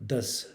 10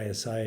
ISI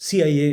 CIA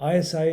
ISI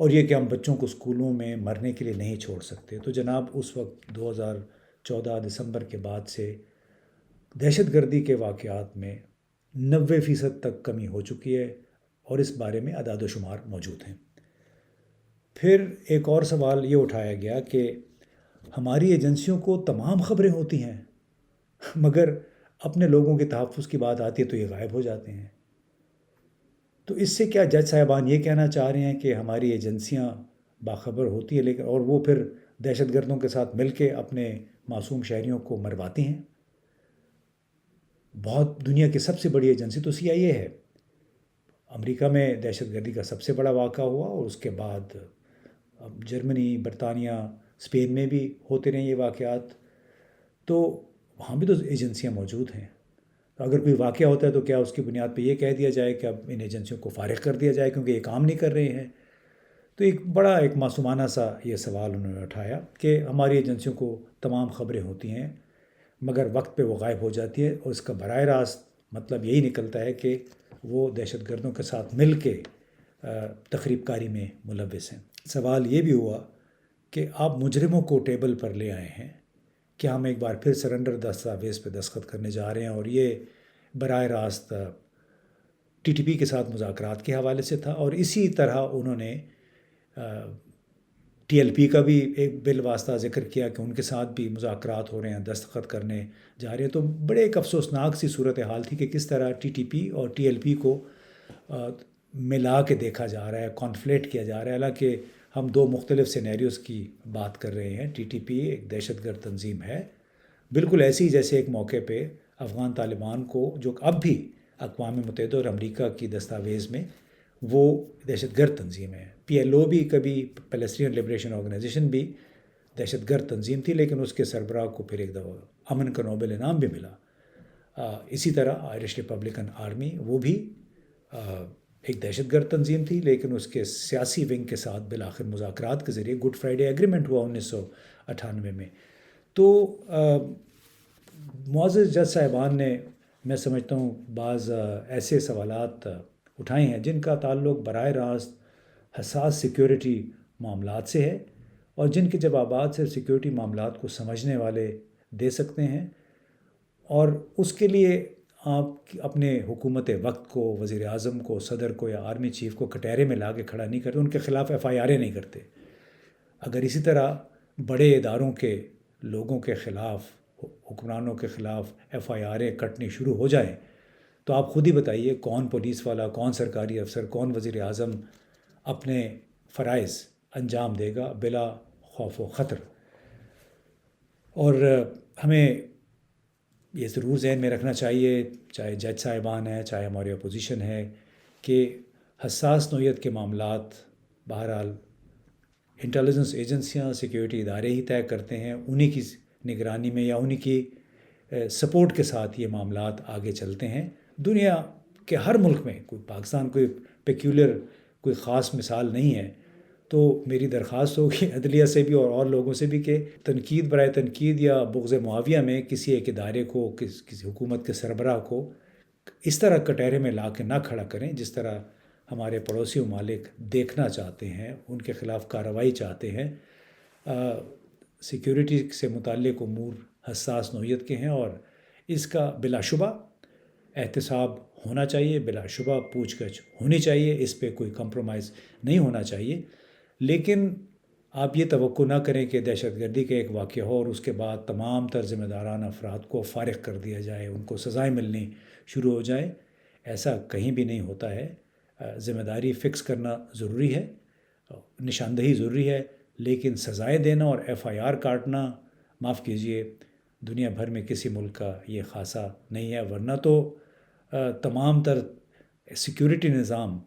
اور یہ کہ ہم بچوں کو اسکولوں میں مرنے کے لیے نہیں چھوڑ سکتے. تو جناب اس وقت 2014 دسمبر کے بعد سے دہشت گردی کے واقعات میں 90% تک کمی ہو چکی ہے، اور اس بارے میں اعداد و شمار موجود ہیں. پھر ایک اور سوال یہ اٹھایا گیا کہ ہماری ایجنسیوں کو تمام خبریں ہوتی ہیں، مگر اپنے لوگوں کے تحفظ کی بات آتی ہے تو یہ غائب ہو جاتے ہیں. تو اس سے کیا جج صاحبان یہ کہنا چاہ رہے ہیں کہ ہماری ایجنسیاں باخبر ہوتی ہیں لیکن اور وہ پھر دہشت گردوں کے ساتھ مل کے اپنے معصوم شہریوں کو مرواتی ہیں؟ بہت دنیا کی سب سے بڑی ایجنسی تو CIA ہے. امریکہ میں دہشت گردی کا سب سے بڑا واقعہ ہوا، اور اس کے بعد جرمنی، برطانیہ، اسپین میں بھی ہوتے رہے یہ واقعات. تو وہاں بھی تو ایجنسیاں موجود ہیں. تو اگر کوئی واقعہ ہوتا ہے تو کیا اس کی بنیاد پہ یہ کہہ دیا جائے کہ اب ان ایجنسیوں کو فارغ کر دیا جائے کیونکہ یہ کام نہیں کر رہے ہیں؟ تو ایک معصومانہ سا یہ سوال انہوں نے اٹھایا کہ ہماری ایجنسیوں کو تمام خبریں ہوتی ہیں مگر وقت پہ وہ غائب ہو جاتی ہے، اور اس کا براہ راست مطلب یہی نکلتا ہے کہ وہ دہشت گردوں کے ساتھ مل کے تخریب کاری میں ملوث ہیں. سوال یہ بھی ہوا کہ آپ مجرموں کو ٹیبل پر لے آئے ہیں، کیا ہم ایک بار پھر سرنڈر دستاویز پہ دستخط کرنے جا رہے ہیں؟ اور یہ براہ راست TTP کے ساتھ مذاکرات کے حوالے سے تھا، اور اسی طرح انہوں نے TLP کا بھی ایک بل واسطہ ذکر کیا کہ ان کے ساتھ بھی مذاکرات ہو رہے ہیں، دستخط کرنے جا رہے ہیں. تو بڑے ایک افسوسناک سی صورتحال تھی کہ کس طرح TTP اور TLP کو ملا کے دیکھا جا رہا ہے، کانفلیٹ کیا جا رہا ہے، حالانکہ ہم دو مختلف سینیریوز کی بات کر رہے ہیں. TTP ایک دہشت گرد تنظیم ہے، بالکل ایسی جیسے ایک موقع پہ افغان طالبان کو، جو اب بھی اقوام متحدہ اور امریکہ کی دستاویز میں وہ دہشت گرد تنظیم ہے. PLO بھی کبھی پیلسٹین لبریشن آرگنائزیشن بھی دہشت گرد تنظیم تھی، لیکن اس کے سربراہ کو پھر ایک دفعہ امن کا نوبل انعام بھی ملا. اسی طرح آئرش ریپبلکن آرمی وہ بھی ایک دہشت گرد تنظیم تھی، لیکن اس کے سیاسی ونگ کے ساتھ بالآخر مذاکرات کے ذریعے گڈ فرائیڈے ایگریمنٹ ہوا 1998 میں. تو معزز جج صاحبان نے، میں سمجھتا ہوں، بعض ایسے سوالات اٹھائے ہیں جن کا تعلق براہ راست حساس سیکیورٹی معاملات سے ہے، اور جن کے جوابات صرف سیکیورٹی معاملات کو سمجھنے والے دے سکتے ہیں. اور اس کے لیے آپ اپنے حکومت وقت کو، وزیر اعظم کو، صدر کو یا آرمی چیف کو کٹہرے میں لا کے کھڑا نہیں کرتے، ان کے خلاف FIR نہیں کرتے. اگر اسی طرح بڑے اداروں کے لوگوں کے خلاف، حکمرانوں کے خلاف FIR کٹنی شروع ہو جائیں تو آپ خود ہی بتائیے کون پولیس والا، کون سرکاری افسر، کون وزیر اعظم اپنے فرائض انجام دے گا بلا خوف و خطر. اور ہمیں یہ ضرور ذہن میں رکھنا چاہیے، چاہے جج صاحبان ہیں، چاہے ہماری اپوزیشن ہے، کہ حساس نوعیت کے معاملات بہرحال انٹیلیجنس ایجنسیاں، سیکیورٹی ادارے ہی طے کرتے ہیں. انہی کی نگرانی میں یا انہی کی سپورٹ کے ساتھ یہ معاملات آگے چلتے ہیں. دنیا کے ہر ملک میں، کوئی پاکستان کوئی پیکولر، کوئی خاص مثال نہیں ہے. تو میری درخواست ہوگی عدلیہ سے بھی اور لوگوں سے بھی کہ تنقید برائے تنقید یا بغض معاویہ میں کسی ایک ادارے کو، کسی حکومت کے سربراہ کو اس طرح کٹہرے میں لا کے نہ کھڑا کریں جس طرح ہمارے پڑوسی ممالک دیکھنا چاہتے ہیں، ان کے خلاف کارروائی چاہتے ہیں. سیکیورٹی سے متعلق امور حساس نوعیت کے ہیں، اور اس کا بلا شبہ احتساب ہونا چاہیے، بلا شبہ پوچھ گچھ ہونی چاہیے، اس پہ کوئی کمپرومائز نہیں ہونا چاہیے. لیکن آپ یہ توقع نہ کریں کہ دہشت گردی کا ایک واقعہ ہو اور اس کے بعد تمام تر ذمہ داران افراد کو فارغ کر دیا جائے، ان کو سزائیں ملنی شروع ہو جائیں. ایسا کہیں بھی نہیں ہوتا ہے. ذمہ داری فکس کرنا ضروری ہے، نشاندہی ضروری ہے، لیکن سزائیں دینا اور FIR کاٹنا، معاف کیجئے، دنیا بھر میں کسی ملک کا یہ خاصہ نہیں ہے. ورنہ تو تمام تر سیکیورٹی نظام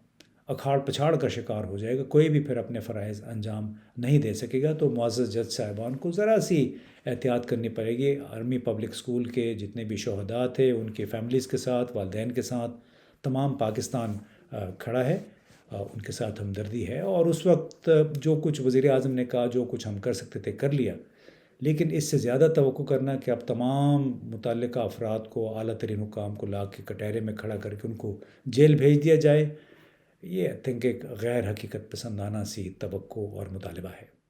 اکھاڑ پچھاڑ کا شکار ہو جائے گا، کوئی بھی پھر اپنے فرائض انجام نہیں دے سکے گا. تو معزز جج صاحبان کو ذرا سی احتیاط کرنی پڑے گی. آرمی پبلک اسکول کے جتنے بھی شہداء تھے، ان کے فیملیز کے ساتھ، والدین کے ساتھ تمام پاکستان کھڑا ہے، ان کے ساتھ ہمدردی ہے. اور اس وقت جو کچھ وزیر اعظم نے کہا، جو کچھ ہم کر سکتے تھے کر لیا، لیکن اس سے زیادہ توقع کرنا کہ اب تمام متعلقہ افراد کو، اعلیٰ ترین حکام کو لا کے کٹہرے میں کھڑا کر کے ان کو جیل بھیج دیا جائے، یہ آئی تھنک ایک غیر حقیقت پسندانہ سی توقع اور مطالبہ ہے.